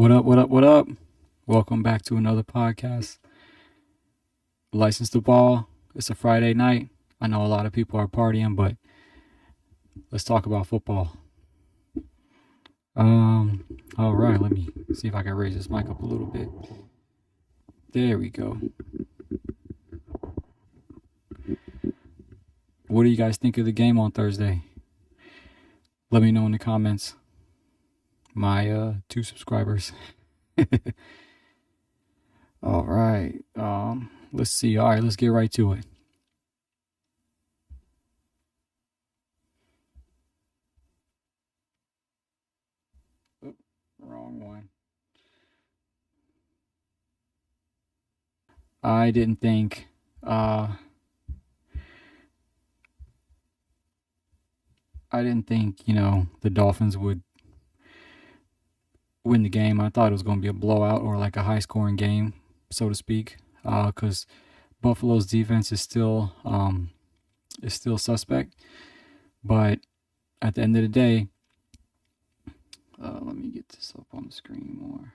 What up, what up, what up? Welcome back to another podcast. License to Ball. It's a Friday night. I know a lot of people are partying, but let's talk about football. All right, let me see if I can raise this mic up a little bit. There we go. What do you guys think of the game on Thursday? Let me know in the comments. My 2 subscribers. All right. Let's see. All right, let's get right to it. Oop, wrong one. I didn't think the Dolphins would win the game. I thought it was going to be a blowout or like a high scoring game, so to speak, because Buffalo's defense is still suspect. But at the end of the day, let me get this up on the screen more.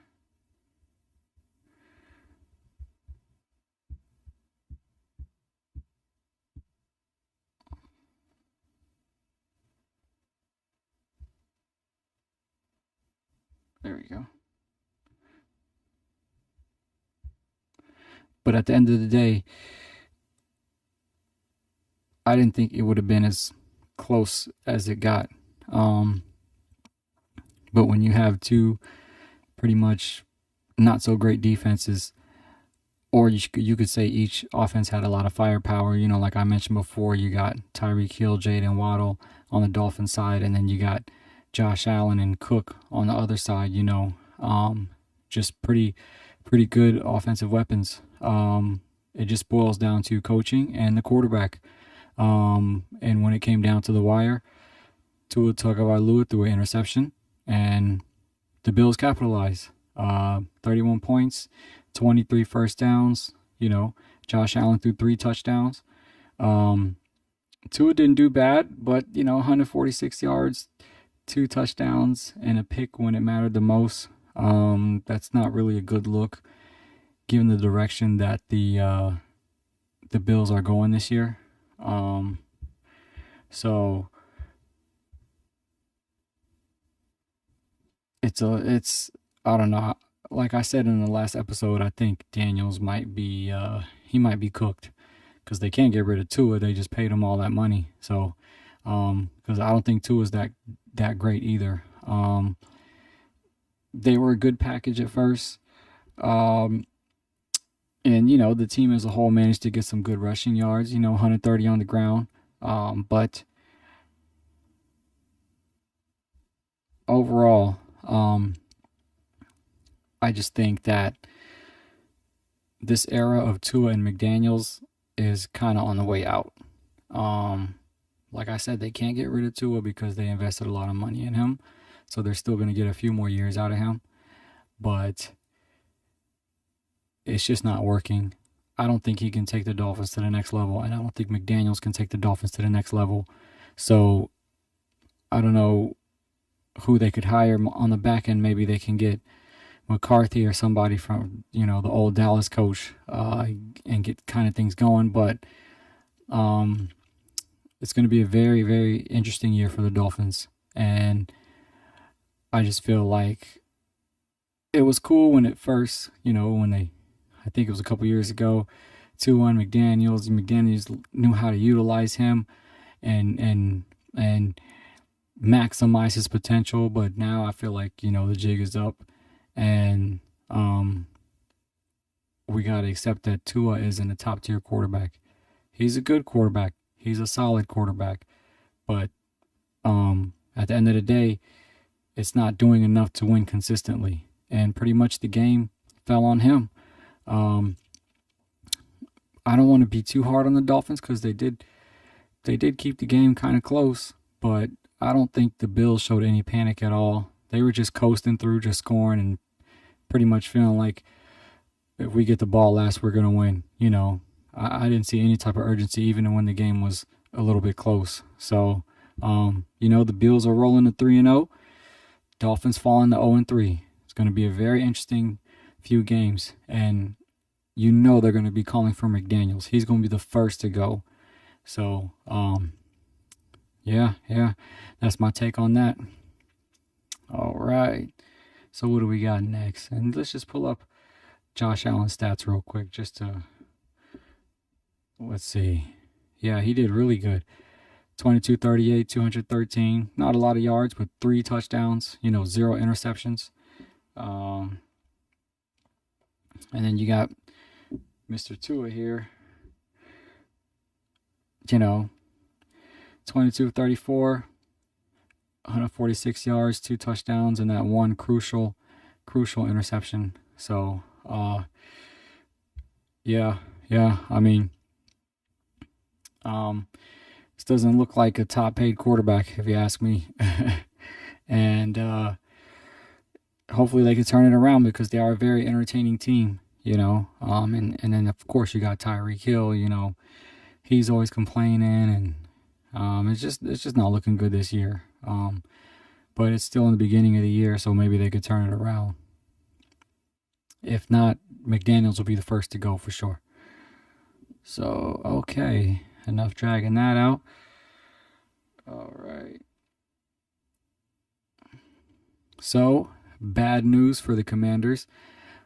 There we go. But at the end of the day, I didn't think it would have been as close as it got. But when you have two pretty much not so great defenses, or you could say each offense had a lot of firepower. Like I mentioned before, you got Tyreek Hill, Jayden Waddle on the Dolphin side, and then you got Josh Allen and Cook on the other side. Just pretty good offensive weapons. It just boils down to coaching and the quarterback. And when it came down to the wire, Tua Tagovailoa threw an interception, and the Bills capitalized. 31 points, 23 first downs. Josh Allen threw 3 touchdowns. Tua didn't do bad, but 146 yards, 2 touchdowns, and a pick when it mattered the most. That's not really a good look, given the direction that the Bills are going this year. So it's I don't know. Like I said in the last episode, I think Daniels might be cooked, because they can't get rid of Tua. They just paid him all that money. So because I don't think Tua's that great either. They were a good package at first. And the team as a whole managed to get some good rushing yards, 130 on the ground. But overall, I just think that this era of Tua and McDaniels is kind of on the way out. Like I said, they can't get rid of Tua because they invested a lot of money in him. So they're still going to get a few more years out of him. But it's just not working. I don't think he can take the Dolphins to the next level, and I don't think McDaniels can take the Dolphins to the next level. So I don't know who they could hire on the back end. Maybe they can get McCarthy or somebody from the old Dallas coach and get kind of things going. But it's going to be a very, very interesting year for the Dolphins, and I just feel like it was cool when it first, I think it was a couple years ago, 2-1 McDaniels. McDaniels knew how to utilize him and maximize his potential. But now I feel like, the jig is up, and we got to accept that Tua isn't a top tier quarterback. He's a good quarterback. He's a solid quarterback. But at the end of the day, it's not doing enough to win consistently. And pretty much the game fell on him. I don't want to be too hard on the Dolphins, because they did keep the game kind of close, but I don't think the Bills showed any panic at all. They were just coasting through, just scoring, and pretty much feeling like if we get the ball last, we're going to win. I didn't see any type of urgency, even when the game was a little bit close. So, the Bills are rolling to 3-0. Dolphins falling to 0-3. It's going to be a very interesting few games, and you know they're going to be calling for McDaniels. He's going to be the first to go. So, yeah, that's my take on that. All right. So what do we got next? And let's just pull up Josh Allen's stats real quick just to, let's see. Yeah, he did really good. 22, 38, 213. Not a lot of yards, but 3 touchdowns, 0 interceptions. And then you got Mr. Tua here, 22, 34, 146 yards, 2 touchdowns, and that one crucial interception. So, yeah. I mean, this doesn't look like a top-paid quarterback, if you ask me. And hopefully they can turn it around because they are a very entertaining team, And then, of course, you got Tyreek Hill, he's always complaining, and it's just not looking good this year. But it's still in the beginning of the year, so maybe they could turn it around. If not, McDaniels will be the first to go for sure. So, okay, enough dragging that out. All right. So, bad news for the Commanders.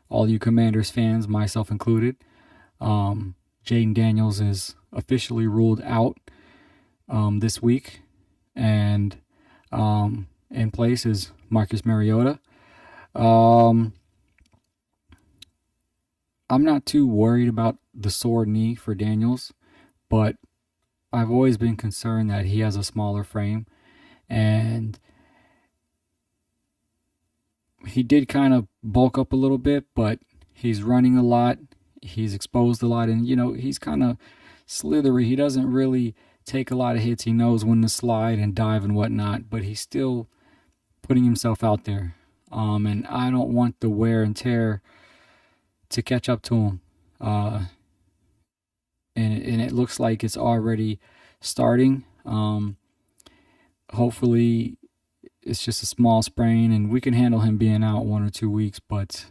All you Commanders fans, myself included. Jayden Daniels is officially ruled out this week. And in place is Marcus Mariota. I'm not too worried about the sore knee for Daniels, but I've always been concerned that he has a smaller frame, and he did kind of bulk up a little bit, but he's running a lot, he's exposed a lot, and he's kind of slithery. He doesn't really take a lot of hits. He knows when to slide and dive and whatnot, but he's still putting himself out there. And I don't want the wear and tear to catch up to him. And it looks like it's already starting. Hopefully it's just a small sprain and we can handle him being out 1 or 2 weeks, but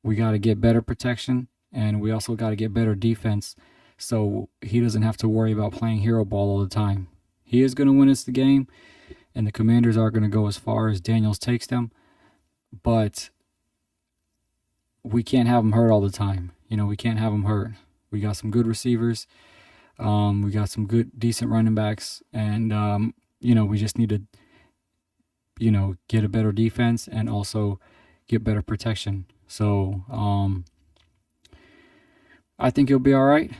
we got to get better protection, and we also got to get better defense so he doesn't have to worry about playing hero ball all the time. He is going to win us the game, and the Commanders are going to go as far as Daniels takes them, but we can't have him hurt all the time. We can't have him hurt. We got some good receivers. We got some good, decent running backs, and we just need to, get a better defense and also get better protection. So I think he'll be all right.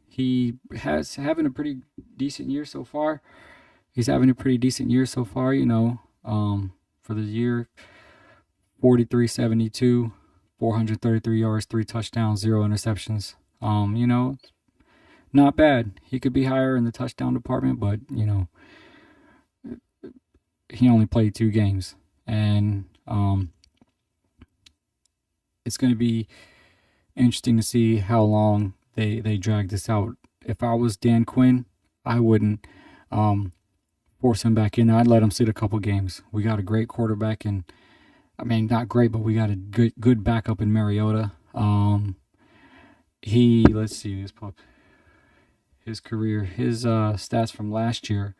He has having a pretty decent year so far. He's having a pretty decent year so far, for the year. 43-72, 433 yards, 3 touchdowns, 0 interceptions. Not bad. He could be higher in the touchdown department, but he only played 2 games, and it's going to be interesting to see how long they drag this out. If I was Dan Quinn, I wouldn't force him back in. I'd let him sit a couple games. We got a great quarterback, and not great, but we got a good backup in Mariota. Let's see, this pup. His career, his stats from last year.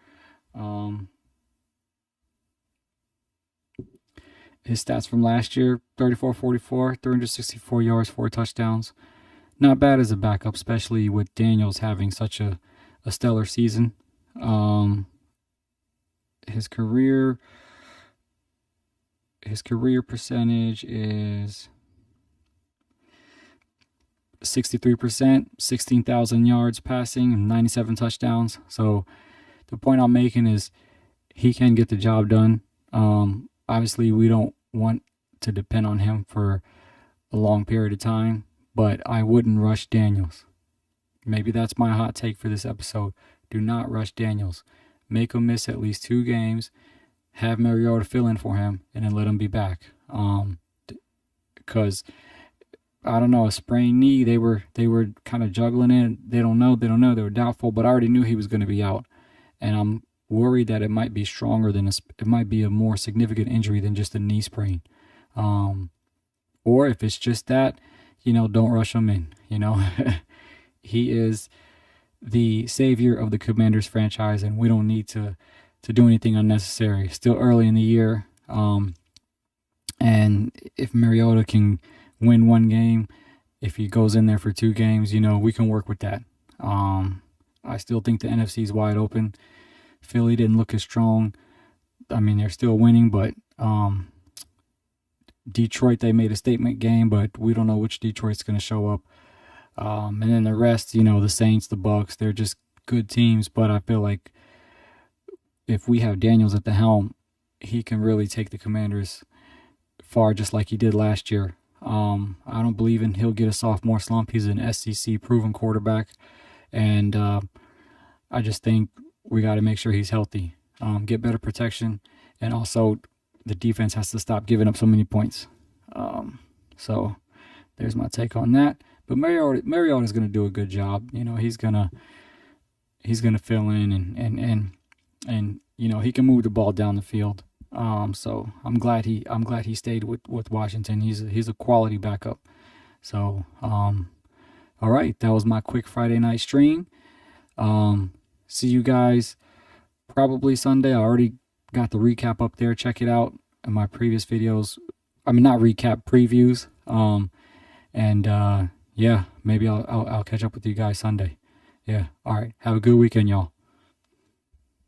His stats from last year: 34-44, 364 yards, 4 touchdowns. Not bad as a backup, especially with Daniels having such a stellar season. His career percentage is 63%, 16,000 yards passing, 97 touchdowns. So the point I'm making is he can get the job done. Obviously, we don't want to depend on him for a long period of time, but I wouldn't rush Daniels. Maybe that's my hot take for this episode. Do not rush Daniels. Make him miss at least 2 games. Have Mariota fill in for him, and then let him be back. Because I don't know, a sprained knee. They were kind of juggling it. They don't know. They were doubtful, but I already knew he was going to be out, and worried that it might be stronger than it might be a more significant injury than just a knee sprain. Or if it's just that, don't rush him in. He is the savior of the Commanders franchise, and we don't need to do anything unnecessary. Still early in the year, and if Mariota can win one game, if he goes in there for 2 games, we can work with that. I still think the NFC is wide open. Philly didn't look as strong. I mean, they're still winning, but Detroit, they made a statement game, but we don't know which Detroit's going to show up. And then the rest, the Saints, the Bucks, they're just good teams. But I feel like if we have Daniels at the helm, he can really take the Commanders far, just like he did last year. I don't believe he'll get a sophomore slump. He's an SEC proven quarterback. And I just think we got to make sure he's healthy, get better protection, and also the defense has to stop giving up so many points. So there's my take on that. But Mariota is going to do a good job. He's gonna fill in and he can move the ball down the field. So I'm glad he stayed with Washington. He's a quality backup. So all right, that was my quick Friday night stream. See you guys probably Sunday. I already got the recap up there. Check it out in my previous videos. I mean, not recap, previews. Yeah, maybe I'll catch up with you guys Sunday. Yeah. All right. Have a good weekend, y'all.